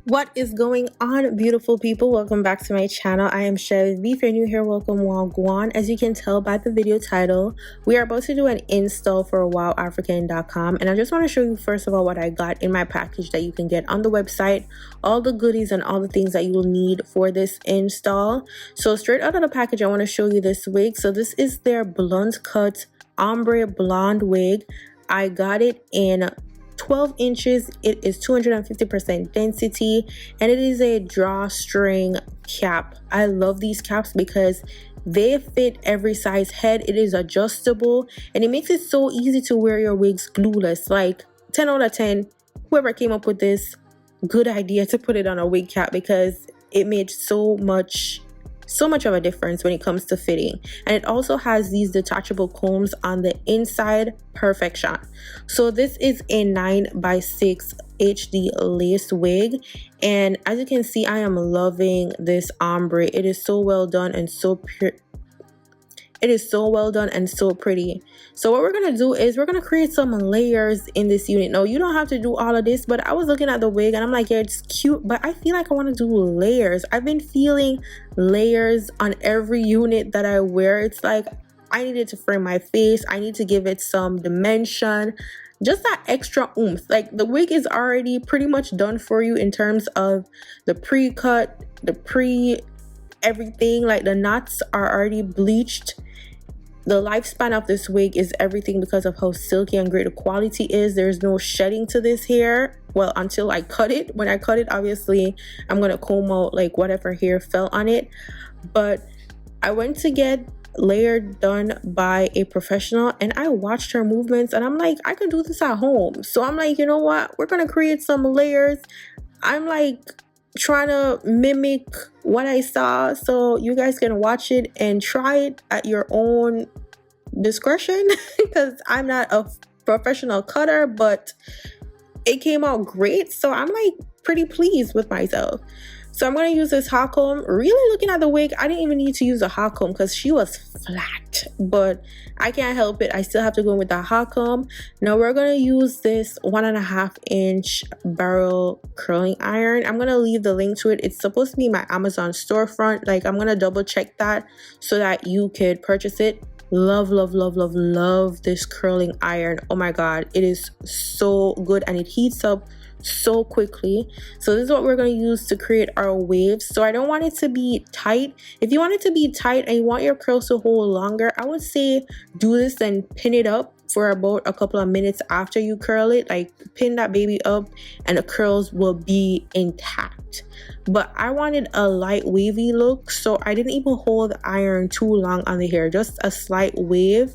What is going on, beautiful people? Welcome back to my channel. I am 𝐿𝐵. If you're new here, welcome. GWAN. As you can tell by the video title, we are about to do an install for Wowafrican.com, and I just want to show you first of all what I got in my package that you can get on the website, all the goodies and all the things that you will need for this install. So straight out of the package, I want to show you this wig. So this is their blunt cut ombre blonde wig. I got it in 12 inches. It is 250% density, and it is a drawstring cap. I love these caps because they fit every size head. It is adjustable, and it makes it so easy to wear your wigs glueless. Like 10 out of 10, whoever came up with this, good idea to put it on a wig cap, because it made so much of a difference when it comes to fitting. And it also has these detachable combs on the inside. Perfection. So this is a 9x6 HD lace wig, and as you can see, I am loving this ombre. It is so well done and so pure. It is so well done and so pretty. So what we're gonna do is we're gonna create some layers in this unit. No, you don't have to do all of this, but I was looking at the wig and I'm like, yeah, it's cute, but I feel like I want to do layers. I've been feeling layers on every unit that I wear. It's like I needed to frame my face. I need to give it some dimension, just that extra oomph. Like the wig is already pretty much done for you in terms of the pre-cut, the everything. Like the knots are already bleached. The lifespan of this wig is everything because of how silky and great the quality is. There's no shedding to this hair, well, until I cut it. When I cut it, obviously I'm gonna comb out like whatever hair fell on it. But I went to get layered done by a professional, and I watched her movements and I'm like, I can do this at home. So I'm like, you know what, we're gonna create some layers. I'm like trying to mimic what I saw, so you guys can watch it and try it at your own discretion because I'm not a professional cutter, but it came out great, so I'm like pretty pleased with myself. So I'm going to use this hot comb. Really looking at the wig, I didn't even need to use a hot comb because she was flat, but I can't help it. I still have to go in with that hot comb. Now we're going to use this 1.5 inch barrel curling iron. I'm going to leave the link to it. It's supposed to be my Amazon storefront. Like, I'm going to double check that so that you could purchase it. Love this curling iron. Oh my god, it is so good and it heats up so quickly. So this is what we're going to use to create our waves. So I don't want it to be tight. If you want it to be tight and you want your curls to hold longer, I would say do this and pin it up for about a couple of minutes after you curl it. Like pin that baby up and the curls will be intact. But I wanted a light wavy look, so I didn't even hold the iron too long on the hair, just a slight wave.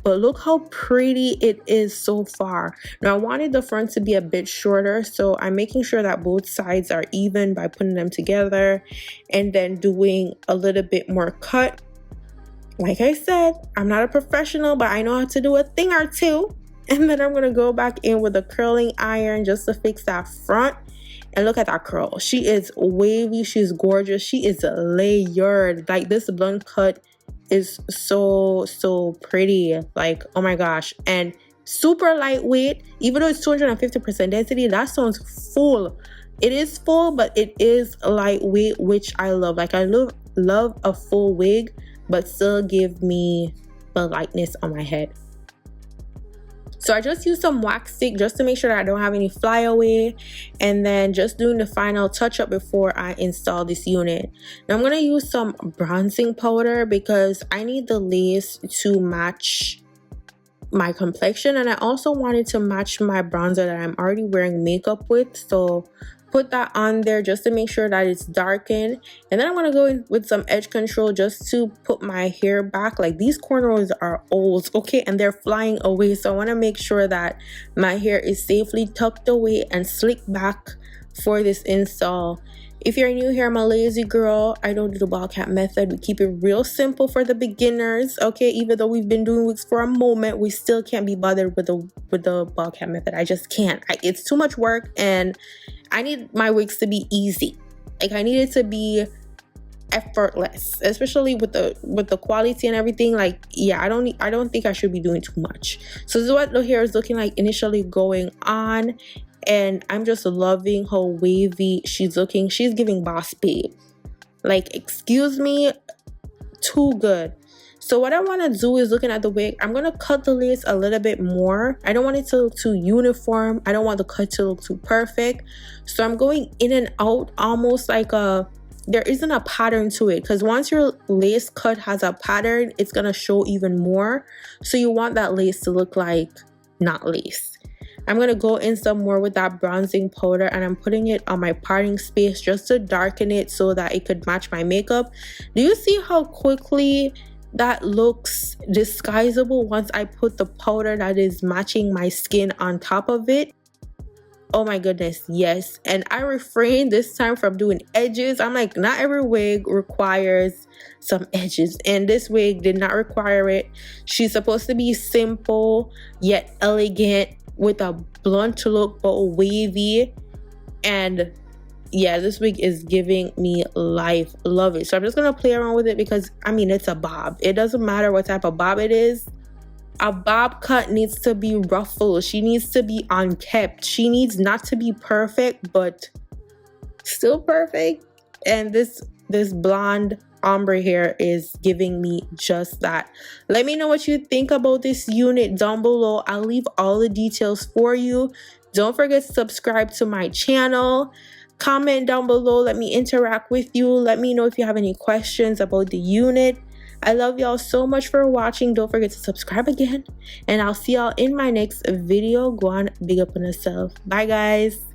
But look how pretty it is so far. Now I wanted the front to be a bit shorter, so I'm making sure that both sides are even by putting them together and then doing a little bit more cut. Like I said, I'm not a professional, but I know how to do a thing or two. And then I'm going to go back in with a curling iron just to fix that front. And look at that curl. She is wavy. She's gorgeous. She is layered. Like this blunt cut is so pretty. Like, oh my gosh. And super lightweight. Even though it's 250% density, that sounds full. It is full, but it is lightweight, which I love. Like I love a full wig, but still give me the lightness on my head. So I just used some wax stick just to make sure that I don't have any flyaway, and then just doing the final touch up before I install this unit. Now I'm going to use some bronzing powder because I need the lace to match my complexion, and I also wanted to match my bronzer that I'm already wearing makeup with. So put that on there just to make sure that it's darkened, and then I'm gonna go in with some edge control just to put my hair back. Like these cornrows are old, okay, and they're flying away, so I want to make sure that my hair is safely tucked away and slicked back for this install. If you're new here, I'm a lazy girl. I don't do the ball cap method. We keep it real simple for the beginners, okay? Even though we've been doing wigs for a moment, we still can't be bothered with the ball cap method. I just can't. It's too much work, and I need my wigs to be easy. Like I need it to be effortless, especially with the quality and everything. Like, yeah, I don't think I should be doing too much. So this is what the hair is looking like initially going on, and I'm just loving how wavy she's looking. She's giving boss babe. Like, excuse me, too good. So what I want to do is, looking at the wig, I'm going to cut the lace a little bit more. I don't want it to look too uniform. I don't want the cut to look too perfect. So I'm going in and out, almost like there isn't a pattern to it, because once your lace cut has a pattern, it's going to show even more. So you want that lace to look like not lace. I'm going to go in some more with that bronzing powder, and I'm putting it on my parting space just to darken it so that it could match my makeup. Do you see how quickly that looks disguisable once I put the powder that is matching my skin on top of it? Oh my goodness, yes. And I refrained this time from doing edges. I'm like, not every wig requires some edges, and this wig did not require it. She's supposed to be simple yet elegant with a blunt look but wavy, and yeah, this wig is giving me life. Love it. So I'm just gonna play around with it because I mean, it's a bob. It doesn't matter what type of bob it is. A bob cut needs to be ruffled. She needs to be unkept. She needs not to be perfect but still perfect. And this blonde ombre hair is giving me just that. Let me know what you think about this unit down below. I'll leave all the details for you. Don't forget to subscribe to my channel. Comment down below. Let me interact with you. Let me know if you have any questions about the unit. I love y'all so much for watching. Don't forget to subscribe again, and I'll see y'all in my next video. Go on, big up on yourself. Bye guys.